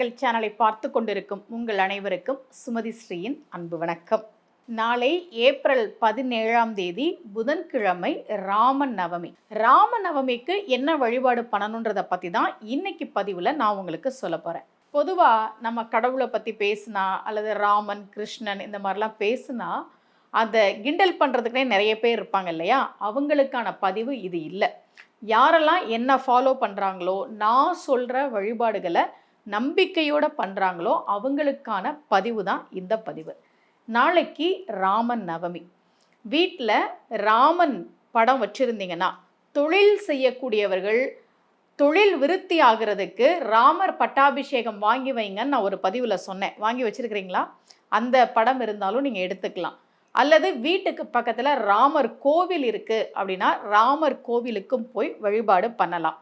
கதைகள் சேனலை பார்த்து கொண்டிருக்கும் உங்கள் அனைவருக்கும் சுமதி ஸ்ரீயின் அன்பு வணக்கம். நாளை ஏப்ரல் 17ஆம் தேதி புதன்கிழமை ராமன் நவமி. ராம நவமிக்கு என்ன வழிபாடு பண்ணணுன்றதை பற்றி தான் இன்னைக்கு பதிவில் நான் உங்களுக்கு சொல்ல போகிறேன். பொதுவாக நம்ம கடவுளை பற்றி பேசுனா அல்லது ராமன் கிருஷ்ணன் இந்த மாதிரிலாம் பேசுனா அதை கிண்டல் பண்ணுறதுக்குனே நிறைய பேர் இருப்பாங்க இல்லையா? அவங்களுக்கான பதிவு இது இல்லை. யாரெல்லாம் என்ன ஃபாலோ பண்ணுறாங்களோ, நான் சொல்கிற வழிபாடுகளை நம்பிக்கையோடு பண்ணுறாங்களோ அவங்களுக்கான பதிவு தான் இந்த பதிவு. நாளைக்கு ராமன் நவமி. வீட்டில் ராமன் படம் வச்சுருந்தீங்கன்னா, தொழில் செய்யக்கூடியவர்கள் தொழில் விருத்தி ஆகிறதுக்கு ராமர் பட்டாபிஷேகம் வாங்கி வைங்கன்னு நான் ஒரு பதிவில் சொன்னேன். வாங்கி வச்சுருக்கிறீங்களா? அந்த படம் இருந்தாலும் நீங்கள் எடுத்துக்கலாம். அல்லது வீட்டுக்கு பக்கத்தில் ராமர் கோவில் இருக்குது அப்படின்னா ராமர் கோவிலுக்கும் போய் வழிபாடு பண்ணலாம்.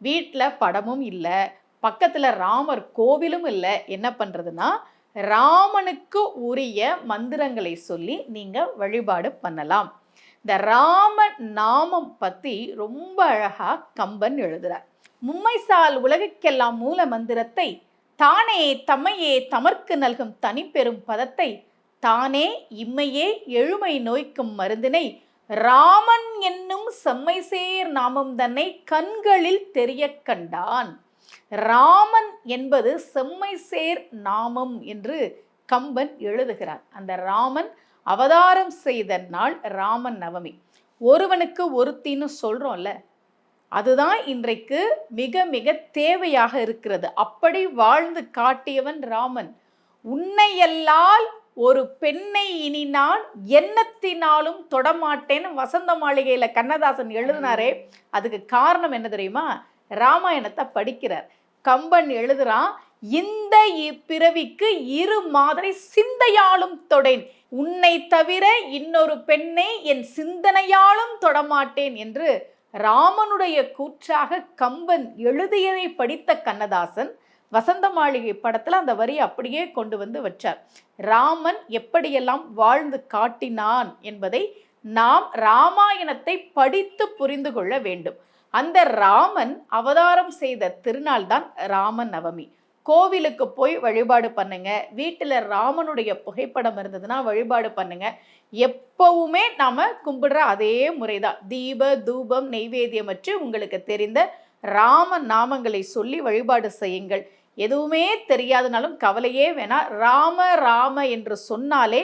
வீட்டில் படமும் இல்லை, பக்கத்தில் ராமர் கோவிலும் இல்லை, என்ன பண்ணுறதுன்னா ராமனுக்கு உரிய மந்திரங்களை சொல்லி நீங்கள் வழிபாடு பண்ணலாம். இந்த ராம நாமம் பற்றி ரொம்ப அழகாக கம்பன் எழுதுகிறார். மும்மைசால் உலகுக்கெல்லாம் மூல மந்திரத்தை தானே தம்மையே தமர்க்கு நல்கும் தனிப்பெரும் பதத்தை தானே இம்மையே எழுமை நோய்க்கும் மருந்தினை ராமன் என்னும் செம்மைசேர் நாமம் தன்னை கண்களில் தெரிய கண்டான். ராமன் என்பது செம்மைசேர் நாமம் என்று கம்பன் எழுதுகிறார். அந்த ராமன் அவதாரம் செய்த நாள் ராமன் நவமி. ஒருவனுக்கு ஒருத்தின்னு சொல்றோம்ல, அதுதான் இன்றைக்கு மிக மிக தேவையாக இருக்கிறது. அப்படி வாழ்ந்து காட்டியவன் ராமன். உன்னையல்லால் ஒரு பெண்ணை இனி நான் எண்ணத்தினாலும் தொடமாட்டேன்னு வசந்த மாளிகையில் கண்ணதாசன் எழுதினாரே, அதுக்கு காரணம் என்ன தெரியுமா? ராமாயணத்தை படிக்கிறார். கம்பன் எழுதுறான், இந்த இப்பிறவிக்கு இரு மாதிரி சிந்தையாலும் தொடேன், உன்னை தவிர இன்னொரு பெண்ணை என் சிந்தனையாலும் தொடமாட்டேன் என்று ராமனுடைய கூற்றாக கம்பன் எழுதியதை படித்த கண்ணதாசன் வசந்த மாளிகை படத்தில் அந்த வரியை அப்படியே கொண்டு வந்து வச்சார். ராமன் எப்படியெல்லாம் வாழ்ந்து காட்டினான் என்பதை நாம் ராமாயணத்தை படித்து புரிந்து கொள்ள வேண்டும். அந்த ராமன் அவதாரம் செய்த திருநாள் தான் ராம நவமி. கோவிலுக்கு போய் வழிபாடு பண்ணுங்க. வீட்டில் ராமனுடைய புகைப்படம் இருந்ததுன்னா வழிபாடு பண்ணுங்க. எப்பவுமே நாம கும்பிடுற அதே முறைதான். தீப தூபம் நெய்வேத்தியம் வச்சு உங்களுக்கு தெரிந்த ராம நாமங்களை சொல்லி வழிபாடு செய்யுங்கள். எதுவுமே தெரியாதனாலும் கவலையே வேணா. ராம ராம என்று சொன்னாலே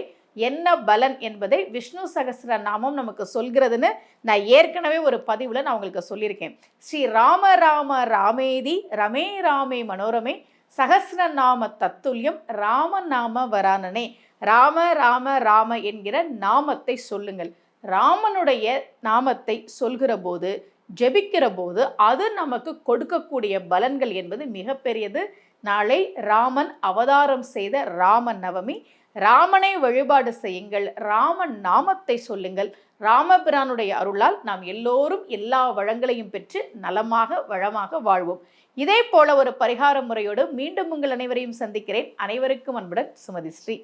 என்ன பலன் என்பதை விஷ்ணு சகஸ்ர நாமம் நமக்கு சொல்கிறதுன்னு நான் ஏற்கனவே ஒரு பதிவில் நான் உங்களுக்கு சொல்லியிருக்கேன். ஸ்ரீ ராம ராம ராமேதி ரமே ராமே மனோரமே சகஸ்ர நாம தத்துல்யம் ராம நாம வரானனே. ராம ராம ராம என்கிற நாமத்தை சொல்லுங்கள். ராமனுடைய நாமத்தை சொல்கிற போது, ஜெபிக்கிற போது அது நமக்கு கொடுக்கக்கூடிய பலன்கள் என்பது மிகப்பெரியது. நாளை ராமன் அவதாரம் செய்த ராம நவமி. ராமனை வழிபாடு செய்யுங்கள், ராமன் நாமத்தை சொல்லுங்கள். ராமபிரானுடைய அருளால் நாம் எல்லோரும் எல்லா வளங்களையும் பெற்று நலமாக வளமாக வாழ்வோம். இதே போல ஒரு பரிகார முறையோடு மீண்டும் உங்கள் அனைவரையும் சந்திக்கிறேன். அனைவருக்கும் அன்புடன் சுமதி ஸ்ரீ.